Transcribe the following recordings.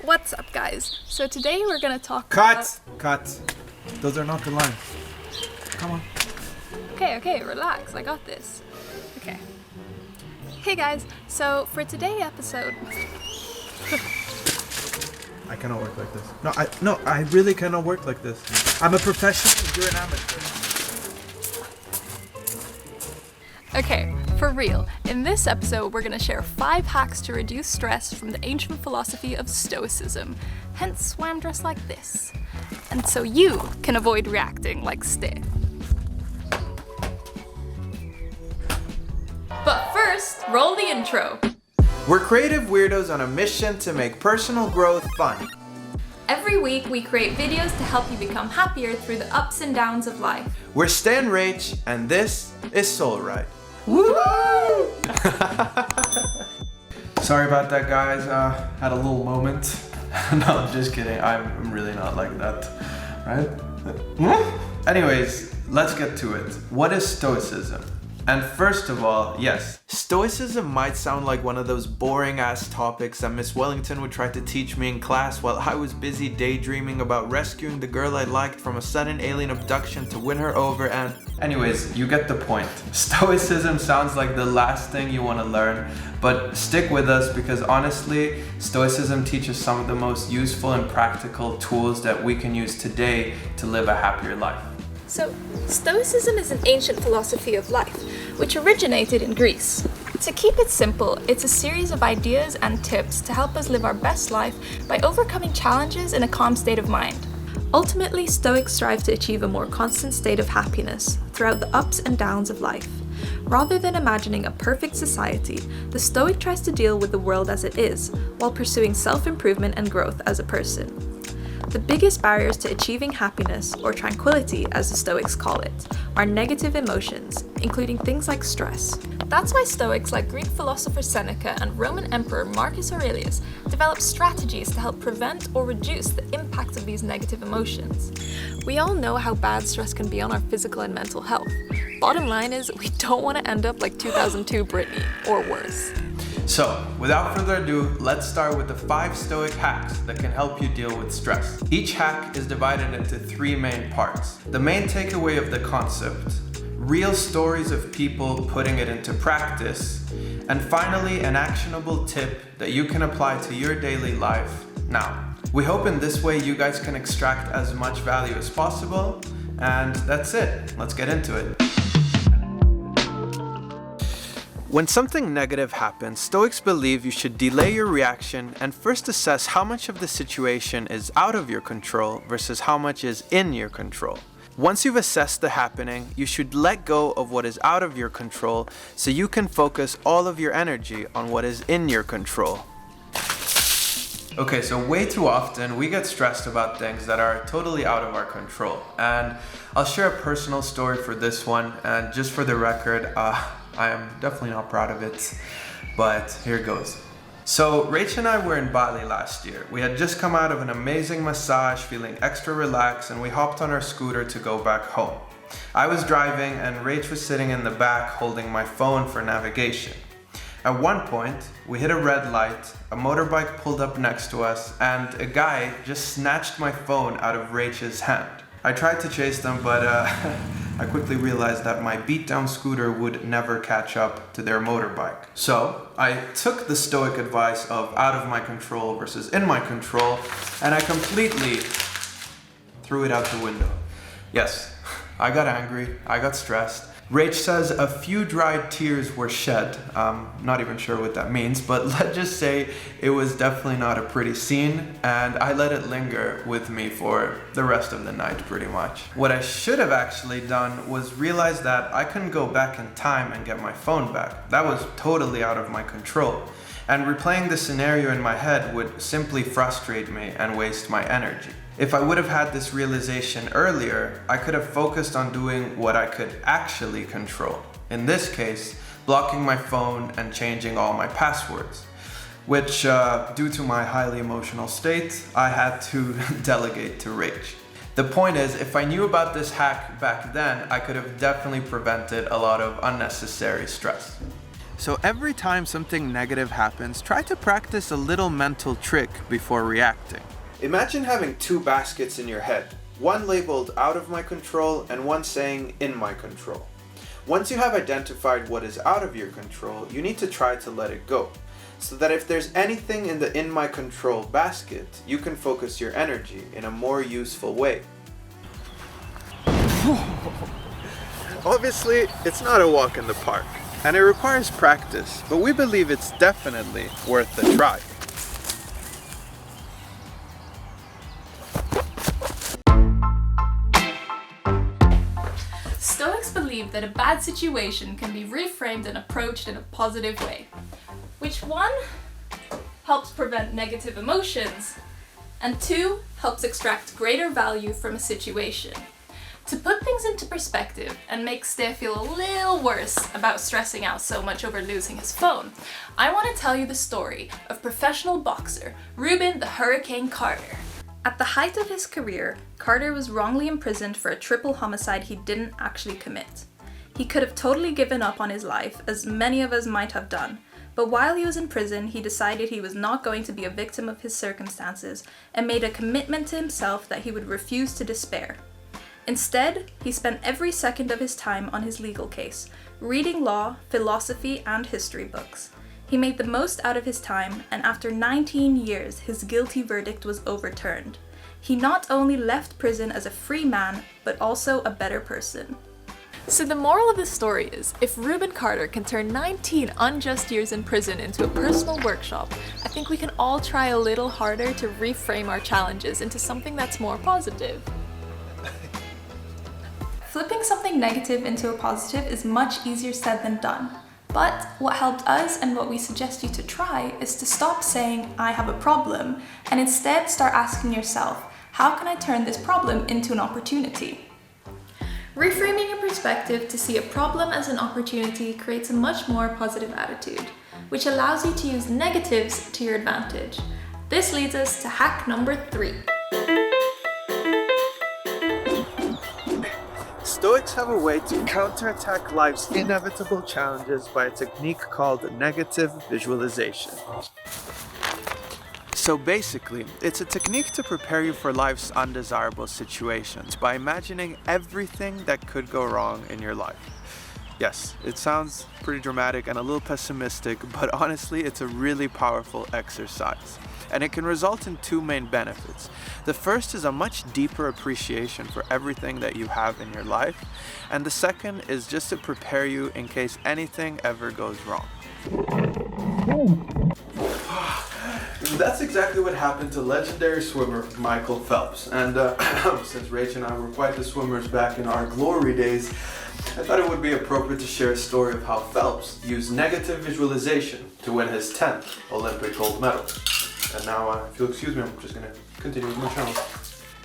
What's up, guys? So today we're gonna talk Cut! Those are not the lines. Come on. Okay, relax. I got this. Okay. Hey guys, so for today's episode... I cannot work like this. No, I really cannot work like this. I'm a professional, you're an amateur. Okay, for real. In this episode, we're gonna share 5 hacks to reduce stress from the ancient philosophy of Stoicism. Hence why I'm dressed like this. And so you can avoid reacting like Ste. But first, roll the intro. We're creative weirdos on a mission to make personal growth fun. Every week, we create videos to help you become happier through the ups and downs of life. We're Stan Rach, and this is Soul Ride. Woo! Sorry about that, guys. Had a little moment. No, I'm just kidding. I'm really not like that, right? Anyways, let's get to it. What is Stoicism? And first of all, yes, Stoicism might sound like one of those boring ass topics that Miss Wellington would try to teach me in class while I was busy daydreaming about rescuing the girl I liked from a sudden alien abduction to win her over and... Anyways, you get the point. Stoicism sounds like the last thing you want to learn, but stick with us because honestly, Stoicism teaches some of the most useful and practical tools that we can use today to live a happier life. So, Stoicism is an ancient philosophy of life, which originated in Greece. To keep it simple, it's a series of ideas and tips to help us live our best life by overcoming challenges in a calm state of mind. Ultimately, Stoics strive to achieve a more constant state of happiness throughout the ups and downs of life. Rather than imagining a perfect society, the Stoic tries to deal with the world as it is, while pursuing self-improvement and growth as a person. The biggest barriers to achieving happiness, or tranquility as the Stoics call it, are negative emotions, including things like stress. That's why Stoics like Greek philosopher Seneca and Roman Emperor Marcus Aurelius developed strategies to help prevent or reduce the impact of these negative emotions. We all know how bad stress can be on our physical and mental health. Bottom line is, we don't want to end up like 2002 Britney, or worse. So, without further ado, let's start with the 5 Stoic hacks that can help you deal with stress. Each hack is divided into 3 main parts. The main takeaway of the concept, real stories of people putting it into practice, and finally an actionable tip that you can apply to your daily life now. We hope in this way you guys can extract as much value as possible, and that's it. Let's get into it. When something negative happens, Stoics believe you should delay your reaction and first assess how much of the situation is out of your control versus how much is in your control. Once you've assessed the happening, you should let go of what is out of your control so you can focus all of your energy on what is in your control. Okay, so way too often we get stressed about things that are totally out of our control. And I'll share a personal story for this one, and just for the record, I am definitely not proud of it, but here goes. So Rach and I were in Bali last year. We had just come out of an amazing massage, feeling extra relaxed, and we hopped on our scooter to go back home. I was driving and Rach was sitting in the back holding my phone for navigation. At one point, we hit a red light, a motorbike pulled up next to us, and a guy just snatched my phone out of Rach's hand. I tried to chase them, but I quickly realized that my beat-down scooter would never catch up to their motorbike. So I took the Stoic advice of out of my control versus in my control, and I completely threw it out the window. Yes, I got angry, I got stressed. Rach says a few dried tears were shed. Not even sure what that means, but let's just say it was definitely not a pretty scene, and I let it linger with me for the rest of the night pretty much. What I should have actually done was realize that I couldn't go back in time and get my phone back. That was totally out of my control. And replaying the scenario in my head would simply frustrate me and waste my energy. If I would have had this realization earlier, I could have focused on doing what I could actually control. In this case, blocking my phone and changing all my passwords, which, due to my highly emotional state, I had to delegate to Rach. The point is, if I knew about this hack back then, I could have definitely prevented a lot of unnecessary stress. So every time something negative happens, try to practice a little mental trick before reacting. Imagine having two baskets in your head, one labeled out of my control and one saying in my control. Once you have identified what is out of your control, you need to try to let it go, so that if there's anything in the in my control basket, you can focus your energy in a more useful way. Obviously, it's not a walk in the park, and it requires practice, but we believe it's definitely worth the try. Stoics believe that a bad situation can be reframed and approached in a positive way, which one, helps prevent negative emotions, and two, helps extract greater value from a situation. To put things into perspective and make Ste feel a little worse about stressing out so much over losing his phone, I want to tell you the story of professional boxer Reuben the Hurricane Carter. At the height of his career, Carter was wrongly imprisoned for a triple homicide he didn't actually commit. He could have totally given up on his life, as many of us might have done, but while he was in prison, he decided he was not going to be a victim of his circumstances and made a commitment to himself that he would refuse to despair. Instead, he spent every second of his time on his legal case, reading law, philosophy, and history books. He made the most out of his time, and after 19 years, his guilty verdict was overturned. He not only left prison as a free man, but also a better person. So the moral of the story is, if Reuben Carter can turn 19 unjust years in prison into a personal workshop, I think we can all try a little harder to reframe our challenges into something that's more positive. Flipping something negative into a positive is much easier said than done. But what helped us and what we suggest you to try is to stop saying, I have a problem, and instead start asking yourself, how can I turn this problem into an opportunity? Reframing your perspective to see a problem as an opportunity creates a much more positive attitude, which allows you to use negatives to your advantage. This leads us to hack number 3. Stoics have a way to counterattack life's inevitable challenges by a technique called negative visualization. So basically, it's a technique to prepare you for life's undesirable situations by imagining everything that could go wrong in your life. Yes, it sounds pretty dramatic and a little pessimistic, but honestly, it's a really powerful exercise. And it can result in two main benefits. The first is a much deeper appreciation for everything that you have in your life, and the second is just to prepare you in case anything ever goes wrong. That's exactly what happened to legendary swimmer Michael Phelps. And since Rach and I were quite the swimmers back in our glory days, I thought it would be appropriate to share a story of how Phelps used negative visualization to win his 10th Olympic gold medal. And now, if you'll excuse me, I'm just going to continue with my channel.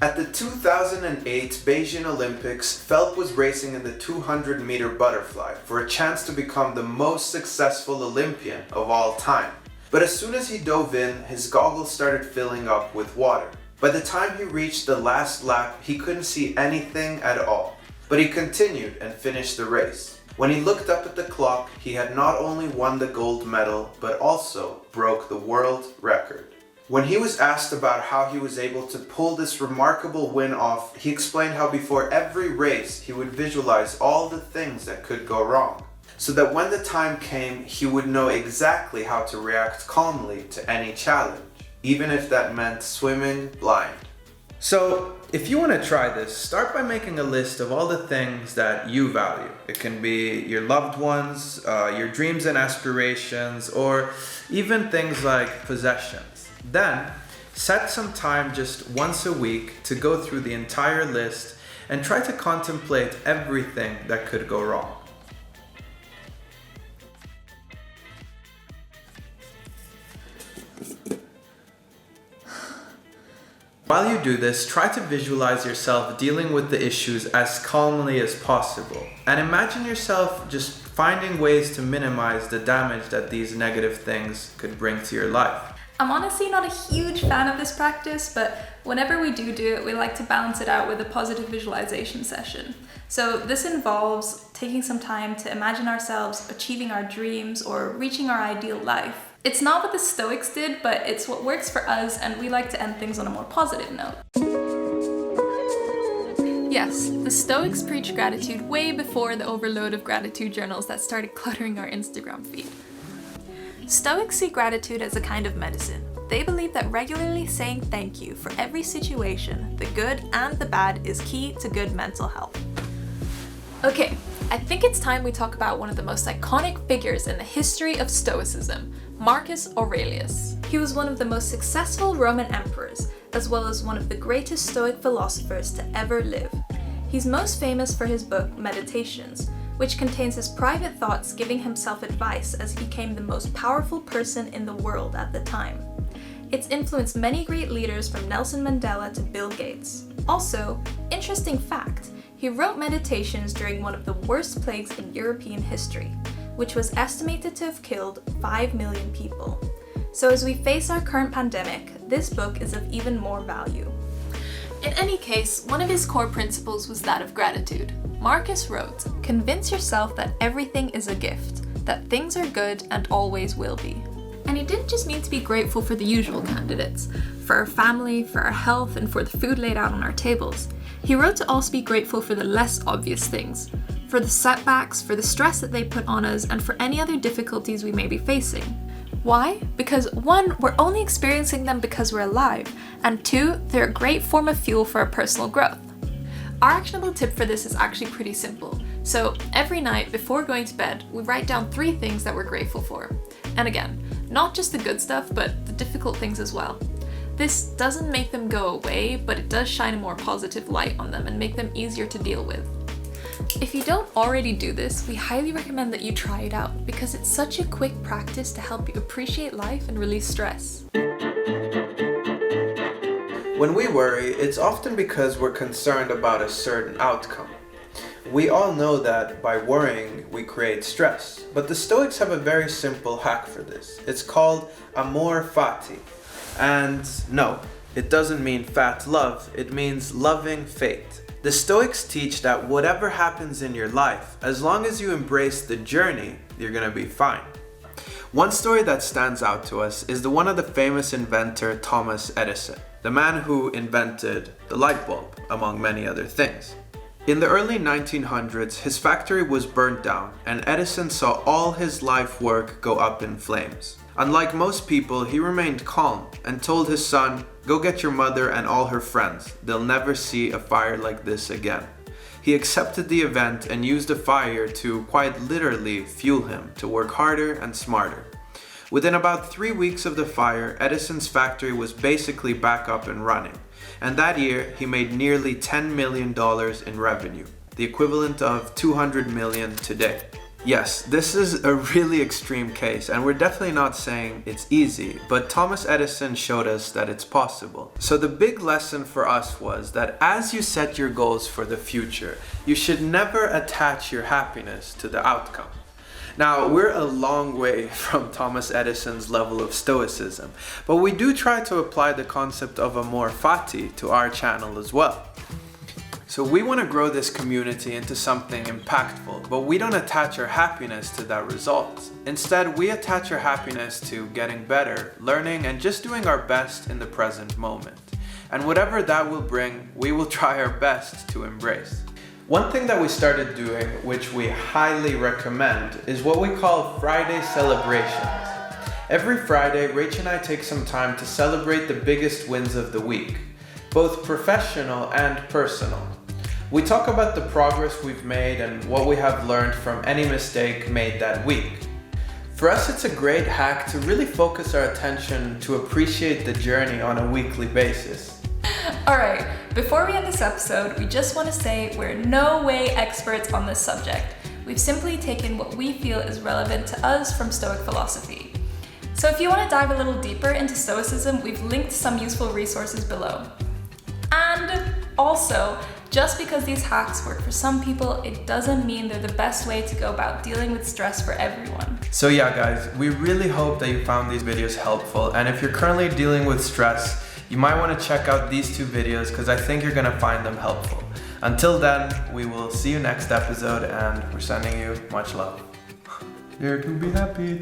At the 2008 Beijing Olympics, Phelps was racing in the 200-meter butterfly for a chance to become the most successful Olympian of all time. But as soon as he dove in, his goggles started filling up with water. By the time he reached the last lap, he couldn't see anything at all. But he continued and finished the race. When he looked up at the clock, he had not only won the gold medal, but also broke the world record. When he was asked about how he was able to pull this remarkable win off, he explained how before every race he would visualize all the things that could go wrong, so that when the time came, he would know exactly how to react calmly to any challenge, even if that meant swimming blind. So, if you want to try this, start by making a list of all the things that you value. It can be your loved ones, your dreams and aspirations, or even things like possessions. Then, set some time just once a week to go through the entire list and try to contemplate everything that could go wrong. While you do this, try to visualize yourself dealing with the issues as calmly as possible, and imagine yourself just finding ways to minimize the damage that these negative things could bring to your life. I'm honestly not a huge fan of this practice, but whenever we do it, we like to balance it out with a positive visualization session. So this involves taking some time to imagine ourselves achieving our dreams or reaching our ideal life. It's not what the Stoics did, but it's what works for us, and we like to end things on a more positive note. Yes, the Stoics preached gratitude way before the overload of gratitude journals that started cluttering our Instagram feed. Stoics see gratitude as a kind of medicine. They believe that regularly saying thank you for every situation, the good and the bad, is key to good mental health. Okay, I think it's time we talk about one of the most iconic figures in the history of Stoicism, Marcus Aurelius. He was one of the most successful Roman emperors, as well as one of the greatest Stoic philosophers to ever live. He's most famous for his book Meditations, which contains his private thoughts giving himself advice as he became the most powerful person in the world at the time. It's influenced many great leaders from Nelson Mandela to Bill Gates. Also, interesting fact, he wrote Meditations during one of the worst plagues in European history, which was estimated to have killed 5 million people. So as we face our current pandemic, this book is of even more value. In any case, one of his core principles was that of gratitude. Marcus wrote, "Convince yourself that everything is a gift, that things are good and always will be." And he didn't just mean to be grateful for the usual candidates, for our family, for our health, and for the food laid out on our tables. He wrote to also be grateful for the less obvious things, for the setbacks, for the stress that they put on us, and for any other difficulties we may be facing. Why? Because 1, we're only experiencing them because we're alive, and 2, they're a great form of fuel for our personal growth. Our actionable tip for this is actually pretty simple. So every night before going to bed, we write down 3 things that we're grateful for. And again, not just the good stuff, but the difficult things as well. This doesn't make them go away, but it does shine a more positive light on them and make them easier to deal with. If you don't already do this, we highly recommend that you try it out because it's such a quick practice to help you appreciate life and release stress. When we worry, it's often because we're concerned about a certain outcome. We all know that by worrying, we create stress, but the Stoics have a very simple hack for this. It's called amor fati. And no, it doesn't mean fat love, it means loving fate. The Stoics teach that whatever happens in your life, as long as you embrace the journey, you're gonna be fine. One story that stands out to us is the one of the famous inventor Thomas Edison, the man who invented the light bulb, among many other things. In the early 1900s, his factory was burnt down, and Edison saw all his life work go up in flames. Unlike most people, he remained calm and told his son, "Go get your mother and all her friends. They'll never see a fire like this again." He accepted the event and used the fire to quite literally fuel him to work harder and smarter. Within about 3 weeks of the fire, Edison's factory was basically back up and running. And that year, he made nearly $10 million in revenue, the equivalent of 200 million today. Yes, this is a really extreme case, and we're definitely not saying it's easy, but Thomas Edison showed us that it's possible. So the big lesson for us was that as you set your goals for the future, you should never attach your happiness to the outcome. Now, we're a long way from Thomas Edison's level of stoicism, but we do try to apply the concept of amor fati to our channel as well. So we want to grow this community into something impactful, but we don't attach our happiness to that result. Instead, we attach our happiness to getting better, learning, and just doing our best in the present moment. And whatever that will bring, we will try our best to embrace. One thing that we started doing, which we highly recommend, is what we call Friday celebrations. Every Friday, Rach and I take some time to celebrate the biggest wins of the week, both professional and personal. We talk about the progress we've made and what we have learned from any mistake made that week. For us, it's a great hack to really focus our attention to appreciate the journey on a weekly basis. Alright, before we end this episode, we just want to say we're in no way experts on this subject. We've simply taken what we feel is relevant to us from Stoic philosophy. So if you want to dive a little deeper into Stoicism, we've linked some useful resources below. And also, just because these hacks work for some people, it doesn't mean they're the best way to go about dealing with stress for everyone. So yeah guys, we really hope that you found these videos helpful, and if you're currently dealing with stress, you might want to check out these 2 videos because I think you're going to find them helpful. Until then, we will see you next episode, and we're sending you much love. Here to be happy.